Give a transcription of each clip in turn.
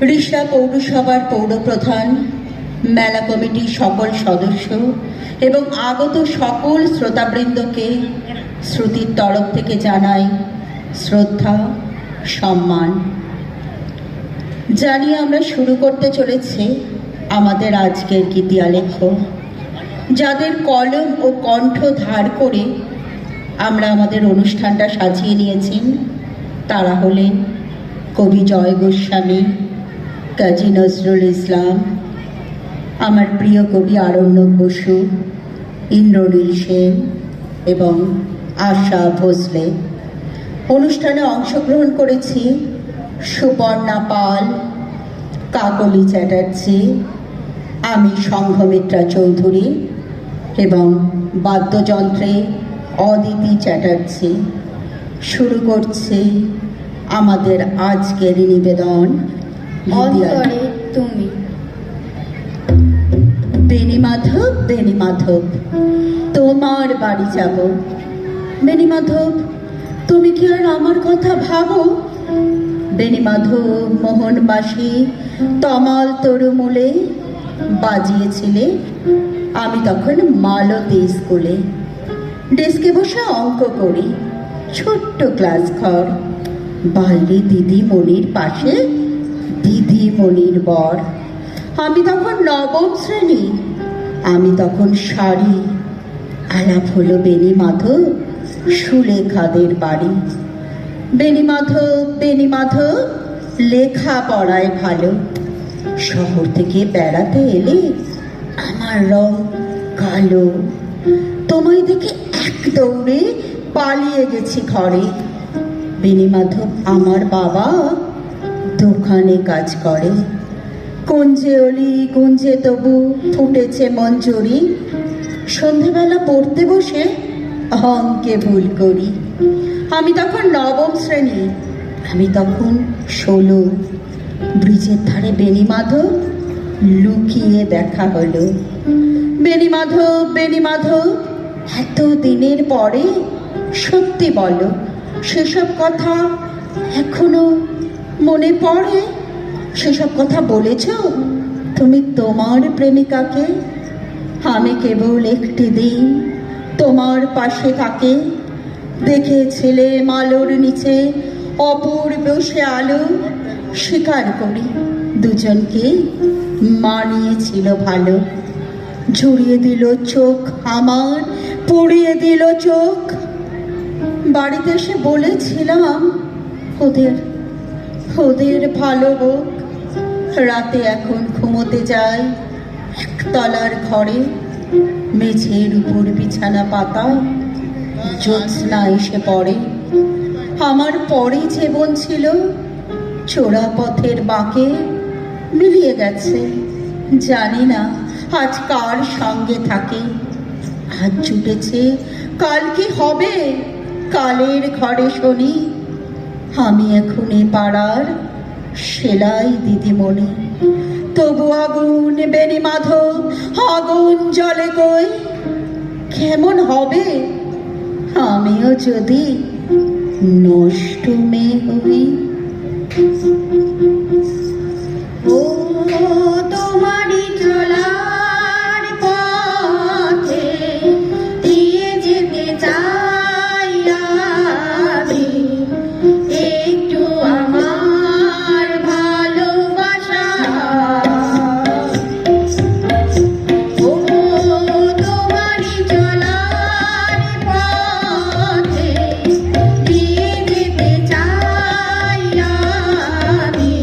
রিষড়া পৌরসভার পৌরপ্রধান, মেলা কমিটির সকল সদস্য এবং আগত সকল শ্রোতাবৃন্দকে শ্রুতির তরফ থেকে জানাই শ্রদ্ধা, সম্মান জানিয়ে আমরা শুরু করতে চলেছি আমাদের আজকের গীতিয়ালেখ্য। যাদের কলম ও কণ্ঠ ধার করে আমরা আমাদের অনুষ্ঠানটা সাজিয়ে নিয়েছেন তারা হলেন কবি জয় গোস্বামী, কাজী নজরুল ইসলাম, আমার প্রিয় কবি আরণ্যক বসু, ইন্দ্রনীল সেন এবং আশা ভোসলে। অনুষ্ঠানে অংশগ্রহণ করেছি সুপর্ণা পাল, কাকলি চ্যাটার্জি, আমি সংঘমিত্রা চৌধুরী এবং বাদ্যযন্ত্রে অদিতি চ্যাটার্জি। শুরু করছি আমাদের আজকের নিবেদন অন্তরে তুমি। বেণী মাধব, বেণী মাধব, তোমার বাড়ি যাব। বেণী মাধব, তুমি কি আর আমার কথা ভাবো? বেণী মাধব মোহনবাসী তমাল তরুমূলে বাজিয়েছিলে। আমি তখন মালতী স্কুলে ডেস্কে বসে অঙ্ক করি, ছোট্ট ক্লাস ঘর, বাইরে দিদিমণির পাশে দিদিমণির বর। আমি তখন নবম শ্রেণী, আমি তখন শাড়ি। আলাপ হলো বেণী মাধব সুলেখাদের বাড়ি। বেণী মাধব, বেণী মাধব, লেখা পড়ায় ভালো। শহর থেকে বেড়াতে এলে আমার রং কালো। তোমায় দেখে এক দৌড়ে পালিয়ে গেছি ঘরে। বেণী মাধব আমার বাবা দোকানে কাজ করে। কুঞ্জে অলি কুঞ্জে তবু ফুটেছে মঞ্জুরি। সন্ধেবেলা পড়তে বসে অঙ্কে ভুল করি। আমি তখন নবম শ্রেণী, আমি তখন 16। ব্রিজের ধারে বেণী মাধব লুকিয়ে দেখা হলো। বেণী মাধব, বেণী মাধব, এত দিনের পরে সত্যি বলো, সেসব কথা এখনো মনে পড়ে? সেসব কথা বলেছ তুমি তোমার প্রেমিকাকে? আমি কেবল একটি দিন তোমার পাশে থাকে দেখেছিলে আলোর নিচে অপূর্ব সে আলো। স্বীকার করি দুজনকে মানিয়েছিল ভালো। ঝুড়িয়ে দিল চোখ আমার, পুড়িয়ে দিল চোখ। বাড়িতে এসে বলেছিলাম ওদের ওদের ভালো হোক। রাতে এখন ঘুমোতে যাই একতলার ঘরে, মেঝের উপর বিছানা পাতা, জ্যোৎস্না এসে পড়ে। আমার পরে জীবন ছিল চোরা পথের বাঁকে মিলিয়ে গেছে। জানি না আজ কার সঙ্গে থাকে। আজ জুটেছে, কাল কি হবে? কালের ঘরে শনি। আমি এখন এ পাড়ার সেলাই দিদিমণি। তবু আগুন বেণী মাধব, আগুন জ্বলে কই। কেমন হবে আমিও যদি নষ্ট মেয়ে হই? ও তোমারই চলার পথে দিয়ে যেতে চাই আমি। একটু আমার ভালোবাসা, ও তোমারই চলার পথে দিয়ে যেতে চাই আমি।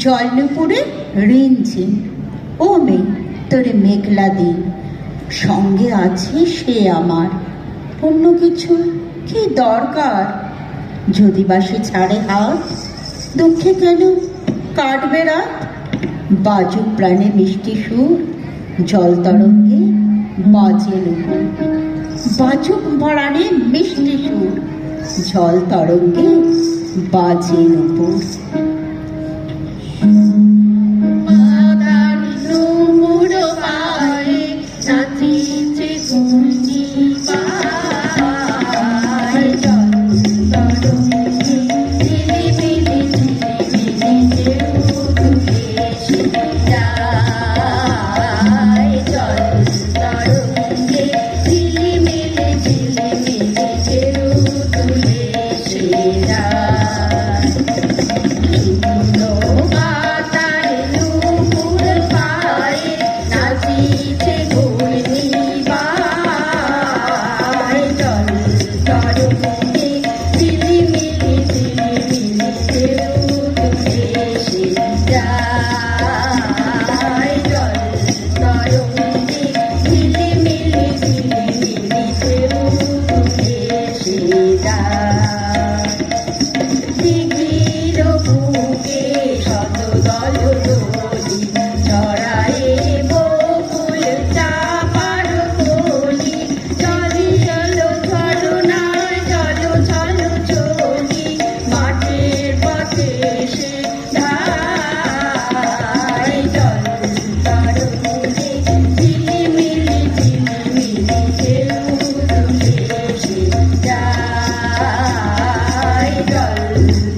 জলনুপুরে রিনঝিম। ও মেয়ে তোরে মেঘলা দিন, সঙ্গে আছে সে আমার, অন্য কিছু কি দরকার? যদি বা সে ছাড়ে হাত, দুঃখে কেন কাটবে রাত? বাজুক প্রাণে মিষ্টি সুর, জল তরঙ্গে বাজে নুপুর। বাজুক প্রাণে মিষ্টি সুর, জল তরঙ্গে বাজে নুপুর। মাদার নুপুর পায়ে নাচিছে ঘূর্ণি পায়, জল তরঙ্গে ঝিলিমিলি ঝিলিমিলি ঢেউ তুলে এসে যায়, জল তরঙ্গে ঝিলিমিলি ঝিলিমিলি ঢেউ তুলে এসে যায়। শুকনো পাতার নুপুর পায়ে নাচিছে ঘূর্ণি পায়, জল তরঙ্গে ঝিলিমিলি ঝিলিমিলি ঢেউ তুলে এসে যায়, জল তরঙ্গে ঝিলিমিলি ঝিলিমিলি ঢেউ তুলে এসে যায়। দিঘির বুকে শত দল দোলি ছড়ায়ে বকুল চাপার কলি, চলি চলো ঝরনায় চলো চলো চলি, মাঠের পথে সে ধায়, জল তরঙ্গে ঝিলিমিলি ঝিলিমিলি ঢেউ তুলে এসে যায়, জল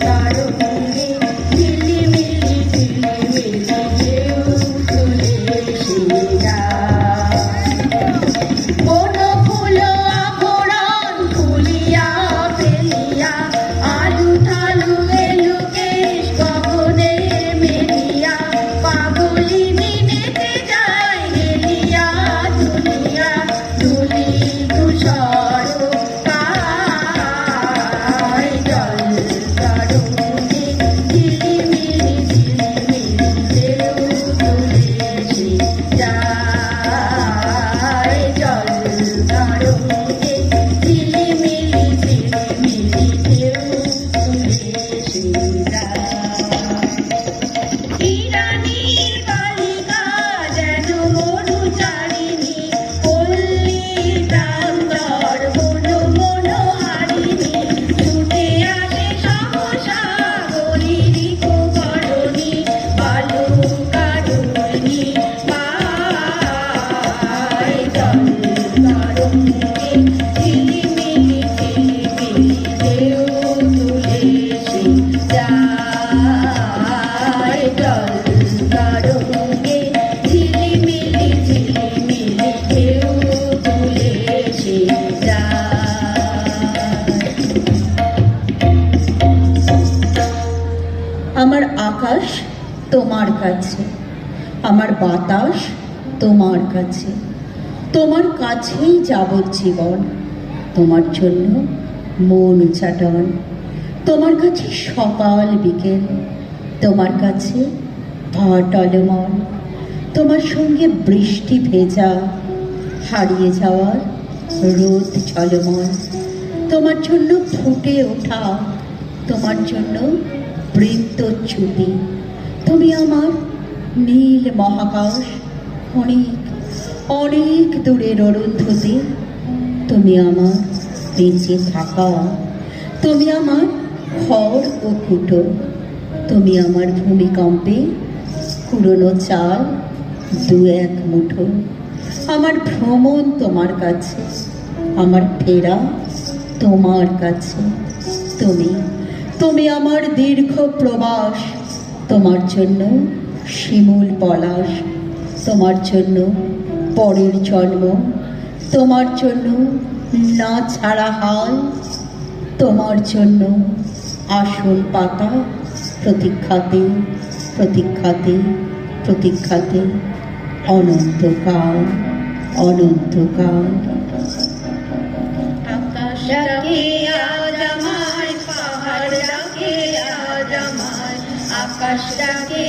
তরঙ্গে ঝিলিমিলি ঝিলিমিলি ঢেউ তুলে এসে যায়। কোন ফুল আভরণ খুলিয়া ফেলিয়া, আলু থালু এলু কেশ গগনে মেলিয়া, পাগলিনী নেচে যায় হেলিয়া দুলিয়া, ধুলি ধূসর পায়, জল তরঙ্গে ঝিলিমিলি ঝিলিমিলি ঢেউ তুলে এসে যায়, জল তরঙ্গে ঝিলিমিলি ঝিলিমিলি ঢেউ তুলে এসে যায়। ইরানীর বালিকা যেন মরুচারিণী, পল্লীর প্রান্তর মনো মনোহারিণী, ছুটে আসে সহসা গরিরিক করণী, বালুকারুণী পায়, জল তরঙ্গে ঝিলিমিলি ঝিলিমিলি ঢেউ তুলে এসে যায়, জল তরঙ্গে ঝিলিমিলি ঝিলিমিলি ঢেউ তুলে এসে যায়। আমার আকাশ তোমার কাছে, আমার বাতাস তোমার কাছে, তোমার কাছেই যাবজ্জীবন, তোমার জন্য মন উচাটন, তোমার কাছে সকাল বিকেল, তোমার কাছে ভাটলমন, তোমার সঙ্গে বৃষ্টি ভেজা, হারিয়ে যাওয়ার রোদ ঝলমল, তোমার জন্য ফুটে ওঠা, তোমার জন্য বৃত্তচ্যুতি, তুমি আমার নীল মহাকাশ, অনেক অনেক দূরের অরুন্ধতি, তুমি আমার বেঁচে থাকা, তুমি আমার ঘর ও কুটো, তুমি আমার ভূমিকম্পে কুড়োনো চাল দু এক মুঠো, আমার ভ্রমণ তোমার কাছে, আমার ফেরা তোমার কাছে, তুমি তুমি আমার দীর্ঘ প্রবাস, তোমার জন্য শিমুল পলাশ, তোমার জন্য পরের জন্ম, তোমার জন্য না ছাড়া হাল, তোমার জন্য আসল পাতা প্রতীক্ষাতে প্রতীক্ষাতে প্রতীক্ষাতে অনন্তকাল অনন্তকাল। আকাশ ডাকে আজ আমায়, পাহাড় ডাকে আজ আমায়, আকাশ ডাকে